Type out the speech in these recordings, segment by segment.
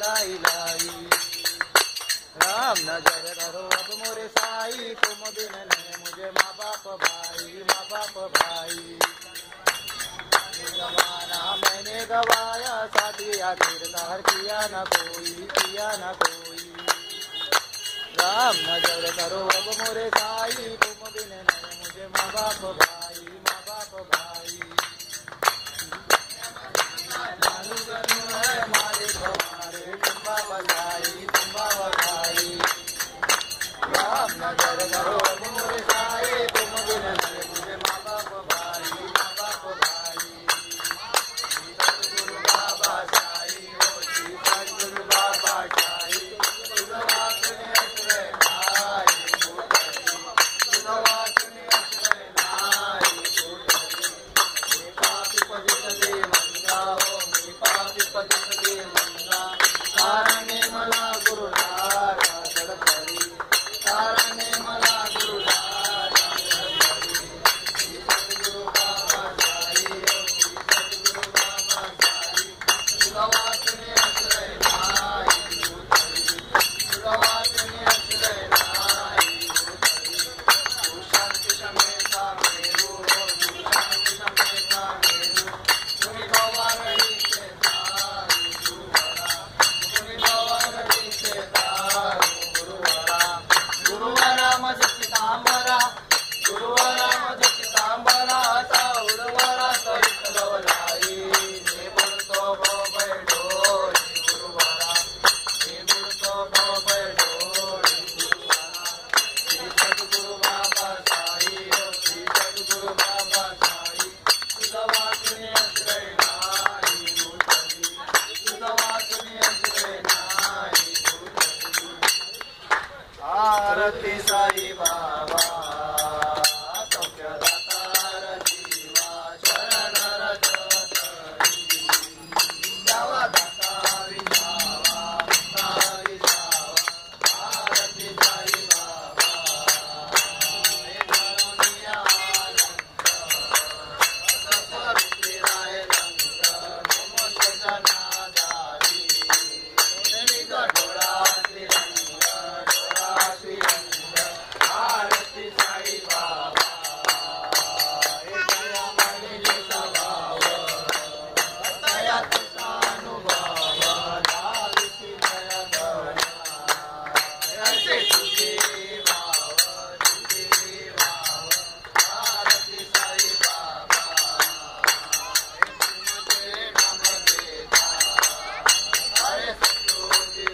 लाई लाई। राम नजर करो अब मोरे साई, तुम बिन नहीं मुझे माँ बाप भाई, माँ बाप भाई। जमाना मैंने गवाया, साथी आखिर तार किया न कोई, किया न कोई। राम नजर करो अब मोरे साई, तुम बिन नहीं मुझे माँ बाप भाई, माँ बाप भाई। मालिक हमारे तुम्बा बजाई, तुम्बा बजाई। राम नजर करो अब मोरे साई, तुम बिन नहीं मुझे माँ बाप भाई, माँ बाप भाई। सतगुरु बाबा साई, सतगुरु बाबा साई, आरती साई बाबा सौख्यदातार जीवा शरण रजतरी जावा दाता विजावा तारी जावा। आरती साई बाबा हे करुणिया लंक सत्सवित्री राय लंक नमो जनादारी निकटोरा आरती साई बाबा दया तुझानुभव धाविसी दया गणा ऐसे तुझे भाव तुझे भाव। आरती साई बाबा तुझे नम देता अरे सतोजी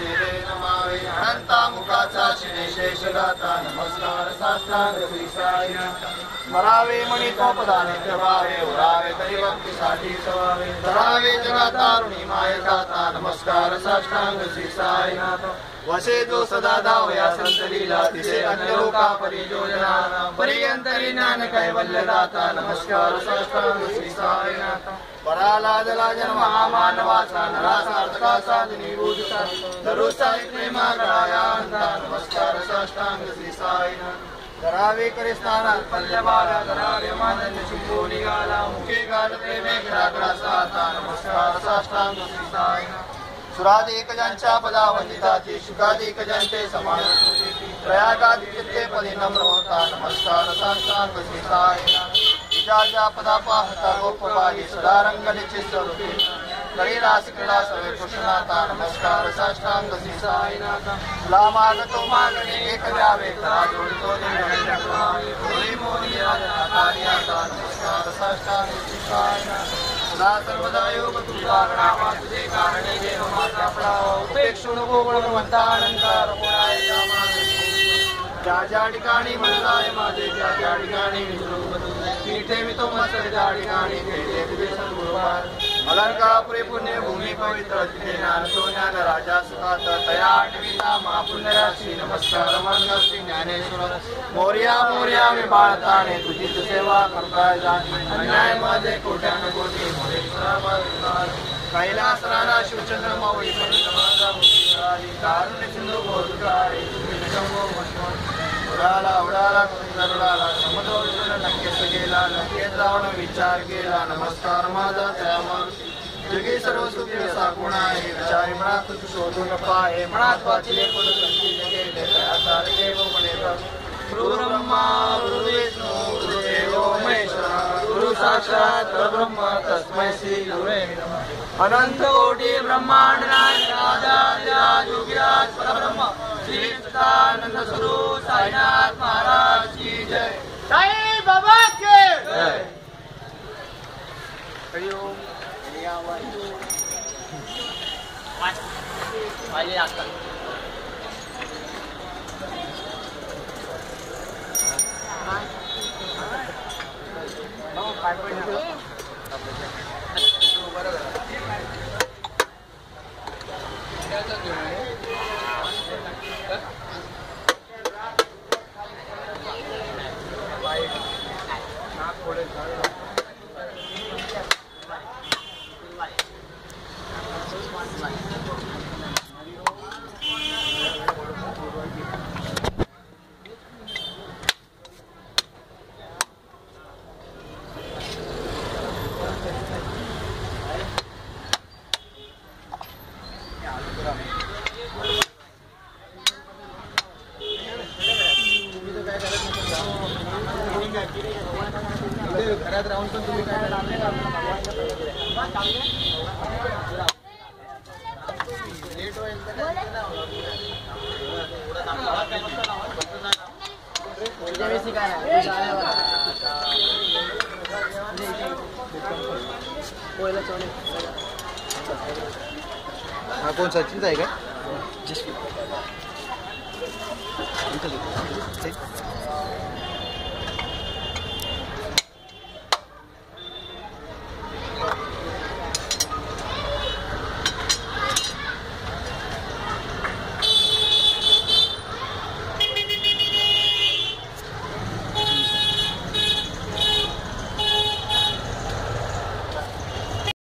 शेरे नमावे अनंता मुखाचा शिने शेष गाता नमस्कार साष्टांग श्री साईनाथ स्मरावे मणितोपदाने प्रभावे उरावे तरी भक्तीसाठी सवावे धरावे जगातारुणी माय गाता नमस्कार साष्टांग श्री साईनाथ वसे जो सदा धावया संत लीला तिसे अन्य लोका परियोजना पर्यंतरी ज्ञान कैवल्य दाता नमस्कार साष्टांग श्री साईनाथ परालादला जन्म महामानवाचा नरासार्थका साधनी बुद्धता दरुसाई प्रेमागळाया अंता नमस्कार साष्टांग श्री साईनाथ धरावे करे स्थानात पल्लवाला धरावे मानन्य शुंभो निघाला मुखे गाठ प्रेमे घराकडा साता नमस्कार साष्टांग श्री साईनाथ सुराधिक ज्यांच्या पदा वंदिताची शुकाधिक ज्यांचे समान प्रयागाधिके पदी नम्र होता नमस्कार साष्टांग श्री साईनाथ विजाच्या पदा पाहता गोपबाई सदारंग निश्चित स्वरूपी करीरास क्रीडा सर्वे कृष्णाता नमस्कार साष्टांग श्री साईनाथ तुला मागतो मागणे एक द्यावे करा जोडतो नमस्कार साष्टांग श्री साईनाथ तुला सर्वदा योग तुझा गणावा तुझे कारणे देव माझा पडावा उपेक्षु नको गुणवंता अनंतर ज्या ज्या ठिकाणी म्हणलाय माझे ज्या ज्या ठिकाणी तिथे मी तो मस्त ज्या ठिकाणी भेटे तुझे सद्गुरुवार अलंकार पुरे पुण्य भूमी पवित्र तिथे ज्ञान तो ज्ञान राजा सुखात तया आठवीला महापुण्यराशी नमस्कार मनसी ज्ञानेश्वर मोर्या मोर्या मी बाळताने तुझीच सेवा करताय जाणे अन्याय माझे कोट्यान कोटी कैलास राणा शिवचंद्र माऊली कारुण्य सिंधू बोधकारी उडाला उडाला करुणाला समुद्र नक्कीच गेला नक्कीच रावण विचार केला नमस्कार माझा त्या जगी सर्व सुखी असा गुण आहे विचारी मनात तू शोधून पाहे मनात वाचले गुरु ब्रह्मा गुरु विष्णू गुरुदेव महेश्वरा गुरु साक्षात परब्रह्म तस्मै श्री गुरुवे नमः अनंत कोटी ब्रह्मांड राजा योगीराज परब्रह्म श्री सच्चिदानंद स्वरूप साईनाथ महाराज की जय साई बाबा की जय हरिओम वाले आकर घरात राहून पण तुम्ही काय लेट होईल हा कोण सचिनचा आहे का